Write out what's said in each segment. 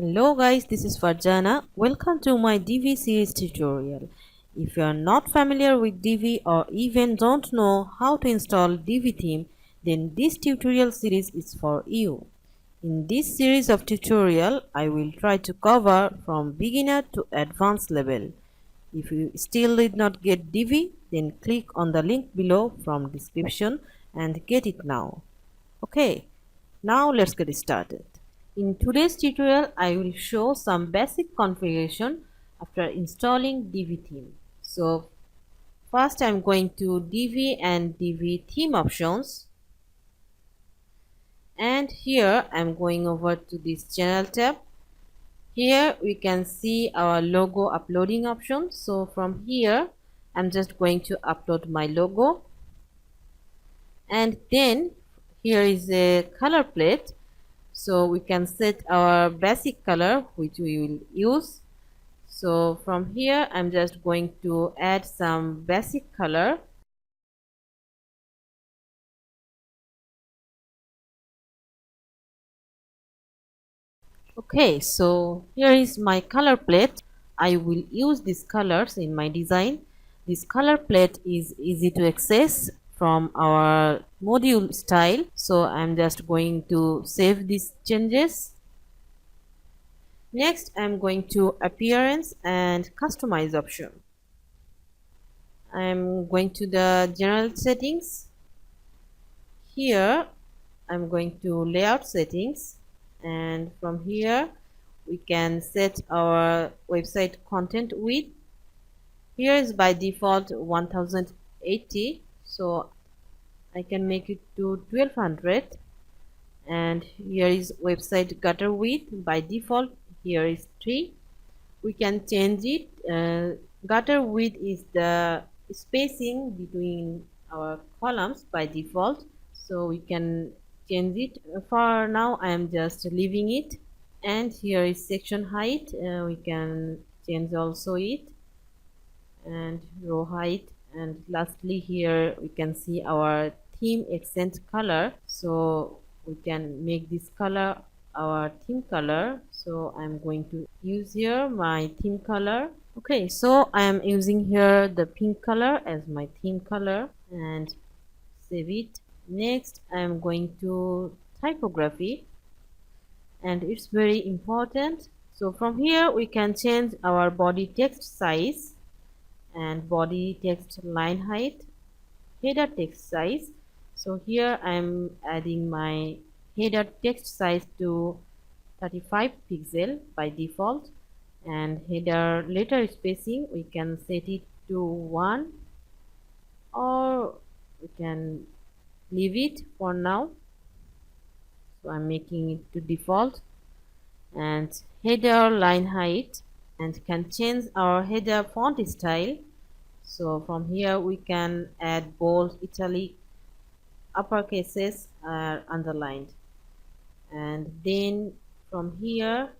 Hello guys, this is Farjana. Welcome to my DIVI series tutorial. If you are not familiar with DIVI or even don't know how to install DIVI theme, then this tutorial series is for you. In this series of tutorial, I will try to cover from beginner to advanced level. If you still did not get DIVI, then click on the link below from description and get it now. Okay, now let's get started. In today's tutorial, I will show some basic configuration after installing DIVI theme. So first I'm going to DIVI and DIVI theme options, and here I'm going over to this channel tab. Here we can see our logo uploading option. So from here I'm just going to upload my logo, and then here is a color plate. So we can set our basic color which we will use. So from here I'm just going to add some basic color. Okay, so here is my color plate. I will use these colors in my design. This color plate is easy to access from our module style. So I'm just going to save these changes. Next, I'm going to appearance and customize option. I'm going to the general settings. Here, I'm going to layout settings, and from here we can set our website content width. Here is by default 1080, so I can make it to 1200. And here is website gutter width. By default here is 3. We can change it. Gutter width is the spacing between our columns by default, so we can change it. For now I am just leaving it. And here is section height. We can change also it, and row height. And lastly here we can see our theme accent color, so we can make this color our theme color. So I'm going to use here my theme color. Okay, so I am using here the pink color as my theme color, and save it. Next I am going to typography, and it's very important. So from here we can change our body text size and body text line height, header text size. So here I am adding my header text size to 35 pixel by default, and header letter spacing we can set it to 1, or we can leave it for now. So I'm making it to default. And header line height, and can change our header font style. So from here we can add bold, italic, uppercases are underlined. And then from here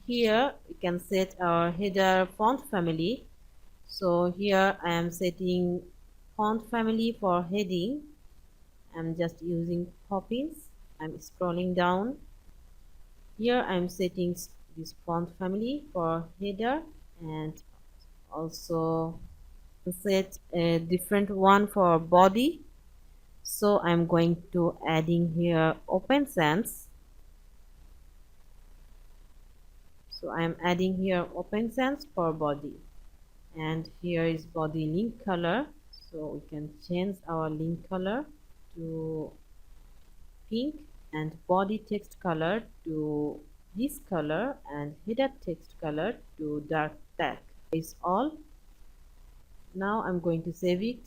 we can set our header font family. So here I am setting font family for heading. I'm just using Poppins. I'm scrolling down. Here I'm setting this font family for header, and also set a different one for body. So I'm going to adding here open sans. So I'm adding here open sans for body, and here is body link color. So we can change our link color to pink, and body text color to this color, and header text color to dark black. Is all. Now I'm going to save it.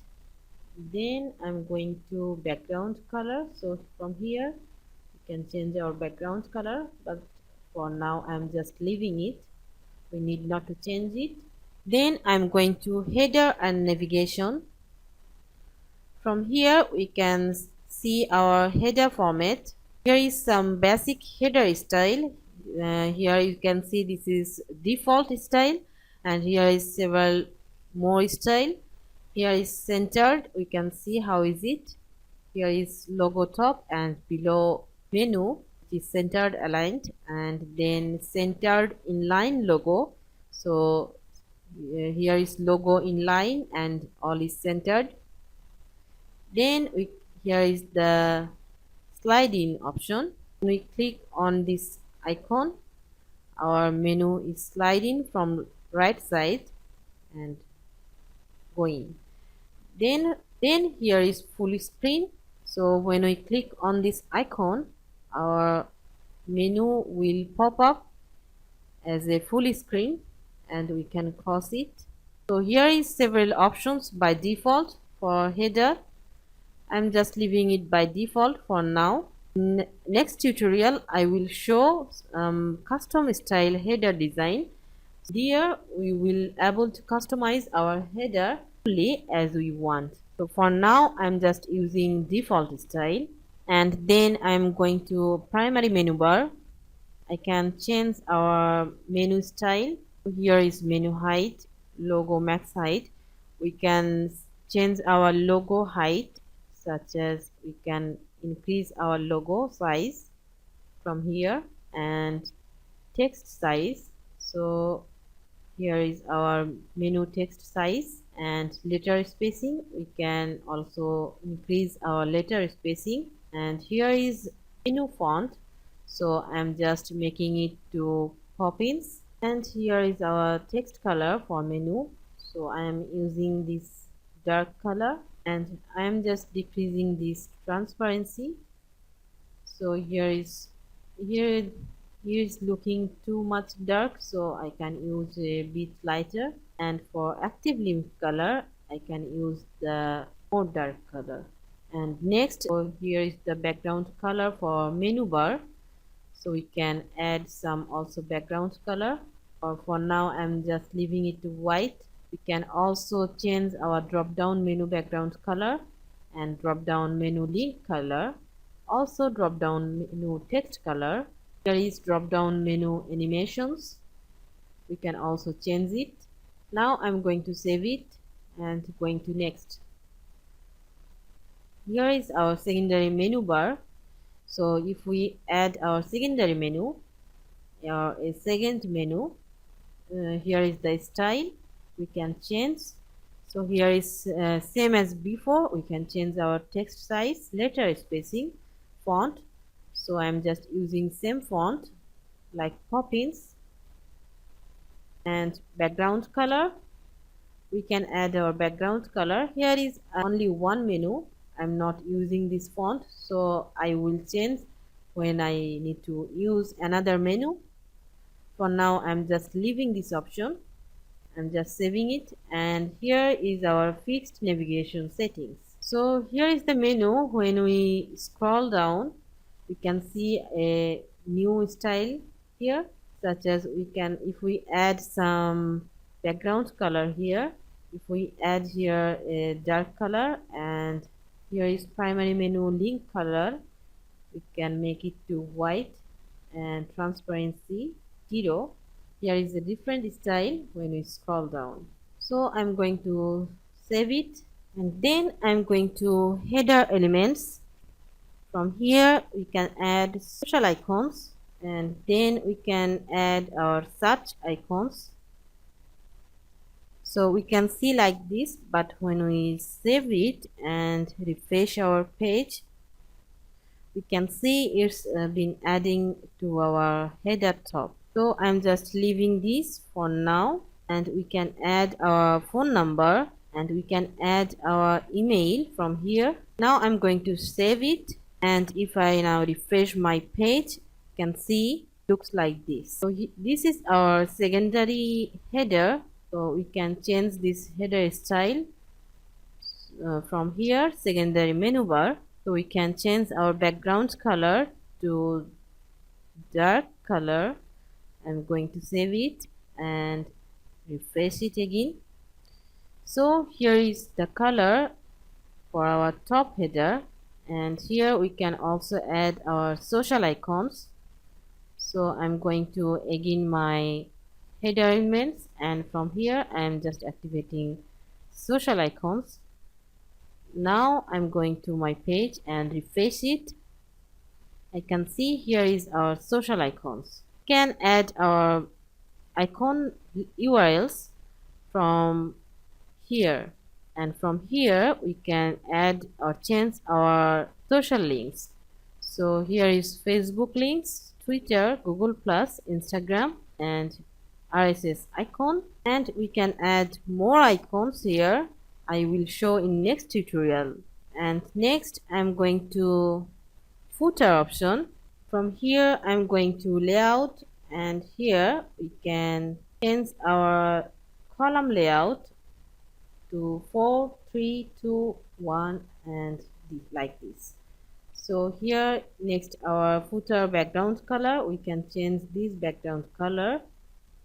Then I'm going to background color. So from here we can change our background color, but for now I'm just leaving it. We need not to change it. Then I'm going to header and navigation. From here we can see our header format. Here is some basic header style. Here you can see this is default style, and here is several more style. Here is centered. We can see how is it. Here is logo top, and below menu is centered aligned, and then centered inline logo. So here is logo inline and all is centered. Then here is the slide in option. When we click on this icon, our menu is sliding from right side and going. Then here is full screen. So when we click on this icon, our menu will pop up as a full screen and we can close it. So here is several options by default for header. I'm just leaving it by default for now. In next tutorial I will show custom style header design. Here we will able to customize our header fully as we want. So for now I'm just using default style, and then I'm going to primary menu bar. I can change our menu style. Here is menu height, logo max height. We can change our logo height, such as we can increase our logo size from here, and text size. So here is our menu text size, and letter spacing. We can also increase our letter spacing, and here is menu font. So I'm just making it to Poppins, and here is our text color for menu. So I am using this dark color, and I am just decreasing this transparency. So here is looking too much dark, so I can use a bit lighter, and for active link color I can use the more dark color. And next, so here is the background color for menu bar. So we can add some also background color, or for now I'm just leaving it to white. We can also change our drop down menu background color and drop down menu link color, also drop down menu text color. There is drop down menu animations. We can also change it. Now I'm going to save it and going to next. Here is our secondary menu bar. So if we add our secondary menu or a second menu, here is the style we can change. So here is same as before. We can change our text size, letter spacing, font. So I'm just using same font like Poppins. And background color, we can add our background color. Here is only one menu. I'm not using this font, so I will change when I need to use another menu. For now I'm just leaving this option. I'm just saving it, and here is our fixed navigation settings. So here is the menu. When we scroll down, we can see a new style here, such as we can, if we add some background color here, if we add here a dark color, and here is primary menu link color, we can make it to white and transparency 0. Here is a different style when we scroll down. So I'm going to save it, and then I'm going to header elements. From here we can add social icons, and then we can add our search icons. So we can see like this, but when we save it and refresh our page, we can see it's been adding to our header top. So I'm just leaving this for now, and we can add our phone number, and we can add our email from here. Now I'm going to save it, and if I now refresh my page, you can see looks like this. So this is our secondary header. So we can change this header style from here, secondary menu bar. So we can change our background color to dark color. I'm going to save it and refresh it again. So here is the color for our top header, and here we can also add our social icons. So I'm going to again my header elements, and from here I'm just activating social icons. Now I'm going to my page and refresh it, I can see here is our social icons. We can add our icon URLs from here, and from here we can add or change our social links. So here is Facebook links, Twitter, Google Plus, Instagram, and RSS icon, and we can add more icons here. I will show in next tutorial. And next I'm going to footer option. From here I'm going to layout, and here we can change our column layout to 4 3 2 1 and like this. So here next our footer background color, we can change this background color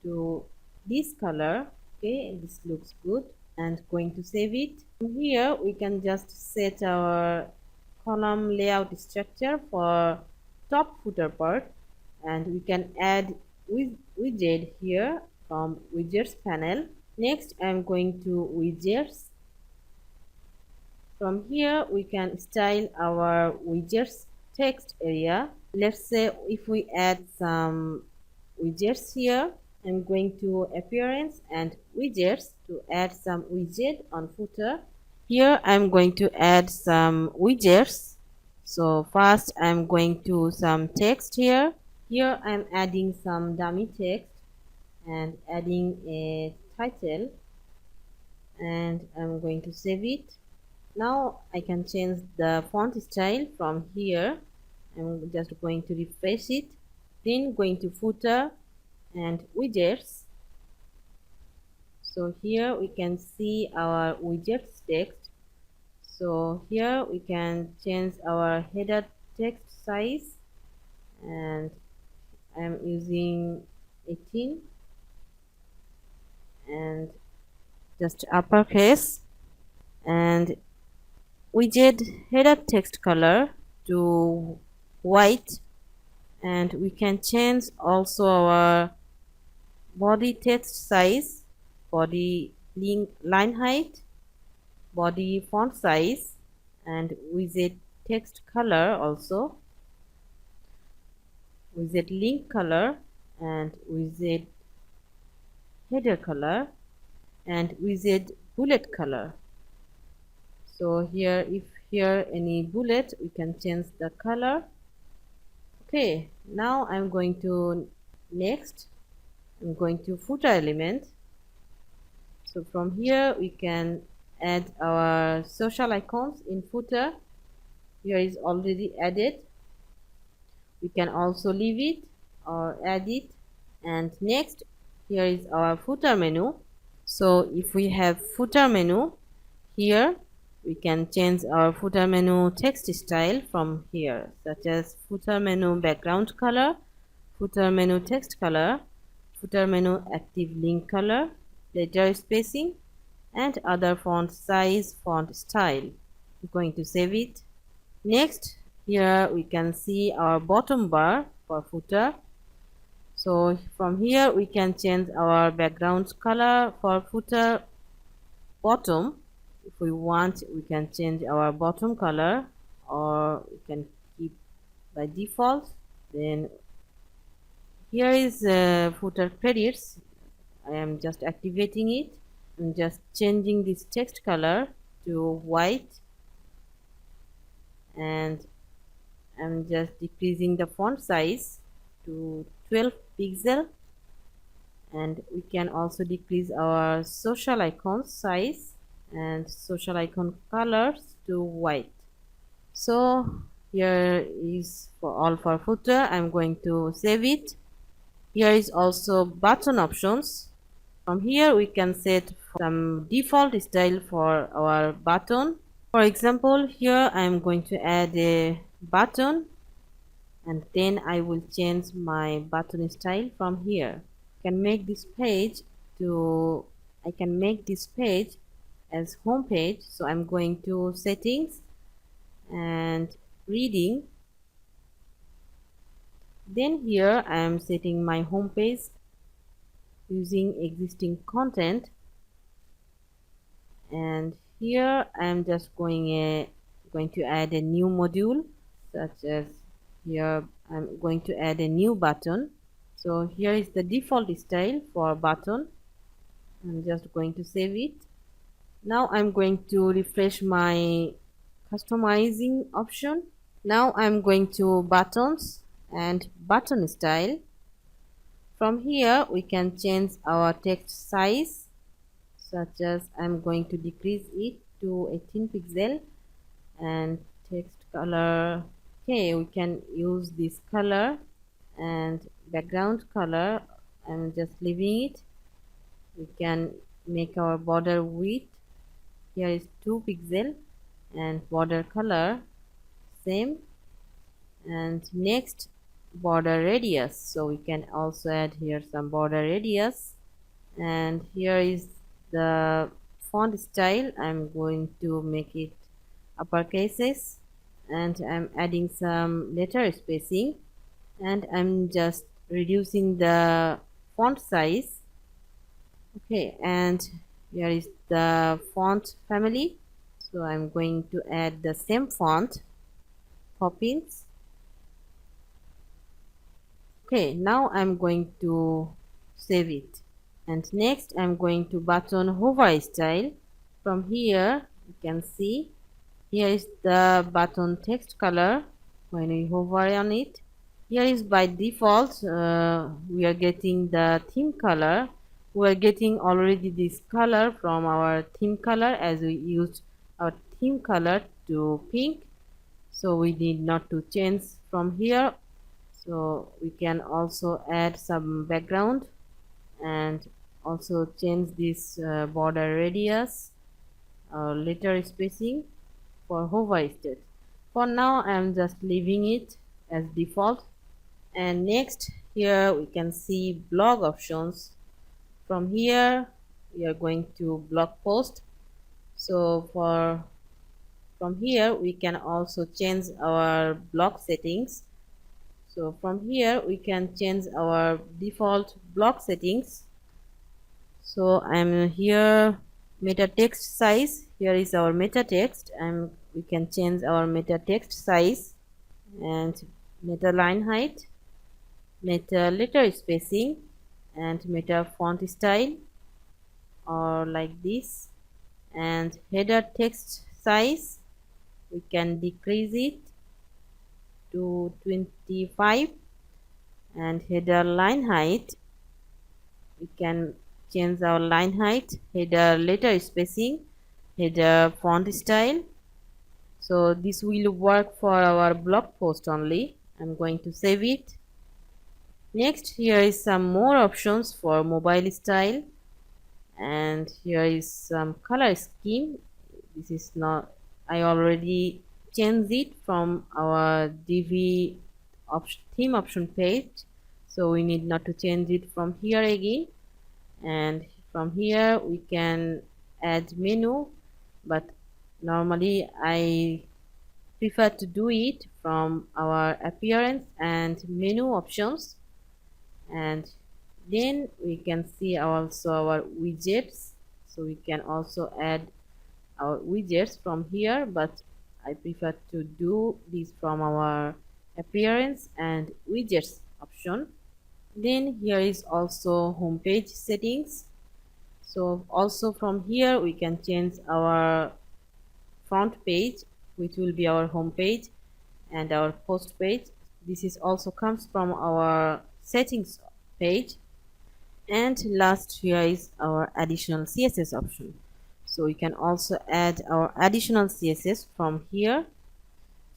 to this color. Okay, this looks good, and going to save it. From here we can just set our column layout structure for top footer part, and we can add widget here from widgets panel. Next I'm going to widgets. From here we can style our widgets text area. Let's say if we add some widgets here, I'm going to appearance and widgets to add some widget on footer. Here I'm going to add some widgets. So first I'm going to some text here. Here I'm adding some dummy text and adding a title, and I'm going to save it. Now I can change the font style from here. I'm just going to refresh it, then going to footer and widgets. So here we can see our widgets text. So here we can change our header text size, and I'm using 18 and just uppercase, and widget header text color to white, and we can change also our body text size, body link line height, body font size, and widget text color also, widget link color, and widget header color, and widget bullet color. So here if here any bullet, we can change the color. Okay, now I'm going to next I'm going to footer element. So from here we can add our social icons in footer. Here is already added. We can also leave it or add it. And next here is our footer menu. So if we have footer menu, here we can change our footer menu text style from here, such as footer menu background color, footer menu text color, footer menu active link color, letter spacing, and other font size, font style. I'm going to save it. Next, here we can see our bottom bar for footer. So from here we can change our background color for footer bottom. If we want, we can change our bottom color, or we can keep by default. Then here is footer credits. I am just activating it. I'm just changing this text color to white, and I'm just decreasing the font size to 12 pixel, and we can also decrease our social icon size and social icon colors to white. So here is for all for footer. I'm going to save it. Here is also button options. From here we can set some default style for our button. For example, here I'm going to add a button, and then I will change my button style from here. I can make this page as home page. So I'm going to settings and reading. Then here I am setting my home page using existing content, and here I am just going to add a new module such as here I'm going to add a new button. So here is the default style for button. I'm just going to save it. Now I'm going to refresh my customizing option. Now I'm going to buttons and button style. From here we can change our text size, such as I'm going to decrease it to 18 pixel, and text color, okay, we can use this color, and background color I'm just leaving it. We can make our border width, here is 2 pixel, and border color same, and next border radius, so we can also add here some border radius. And here is the font style, I'm going to make it uppercases, and I'm adding some letter spacing, and I'm just reducing the font size. Okay, and here is the font family, so I'm going to add the same font, Poppins. Okay, now I'm going to save it, and next I'm going to button hover style. From here you can see here is the button text color. When we hover on it, here is by default we are getting the theme color. We are getting already this color from our theme color, as we used our theme color to pink, so we need not to change from here. So we can also add some background and also change this border radius or letter spacing for hover state. For now I am just leaving it as default. And next here we can see blog options. From here we are going to blog post. So from here we can also change our blog settings. So from here we can change our default blog settings. So I'm here meta text size, here is our meta text, and we can change our meta text size, and meta line height, meta letter spacing, and meta font style, or like this. And header text size, we can decrease it to 25, and header line height, we can change our line height, header letter spacing, header font style. So this will work for our blog post only. I'm going to save it. Next, here is some more options for mobile style, and here is some color scheme. This is not, I already changed it from our DIVI theme option page, so we need not to change it from here again. And from here we can add menu, but normally I prefer to do it from our appearance and menu options. And then we can see also our widgets, so we can also add our widgets from here, but I prefer to do this from our appearance and widgets option. Then here is also home page settings. So also from here we can change our front page, which will be our home page, and our post page. This is also comes from our settings page. And last, here is our additional CSS option. So we can also add our additional CSS from here.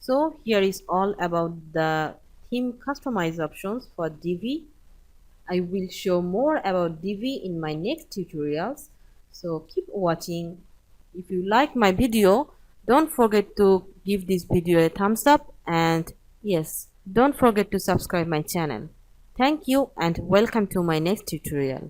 So here is all about the theme customize options for Divi. I will show more about Divi in my next tutorials, so keep watching. If you like my video, don't forget to give this video a thumbs up, and yes, don't forget to subscribe my channel. Thank you and welcome to my next tutorial.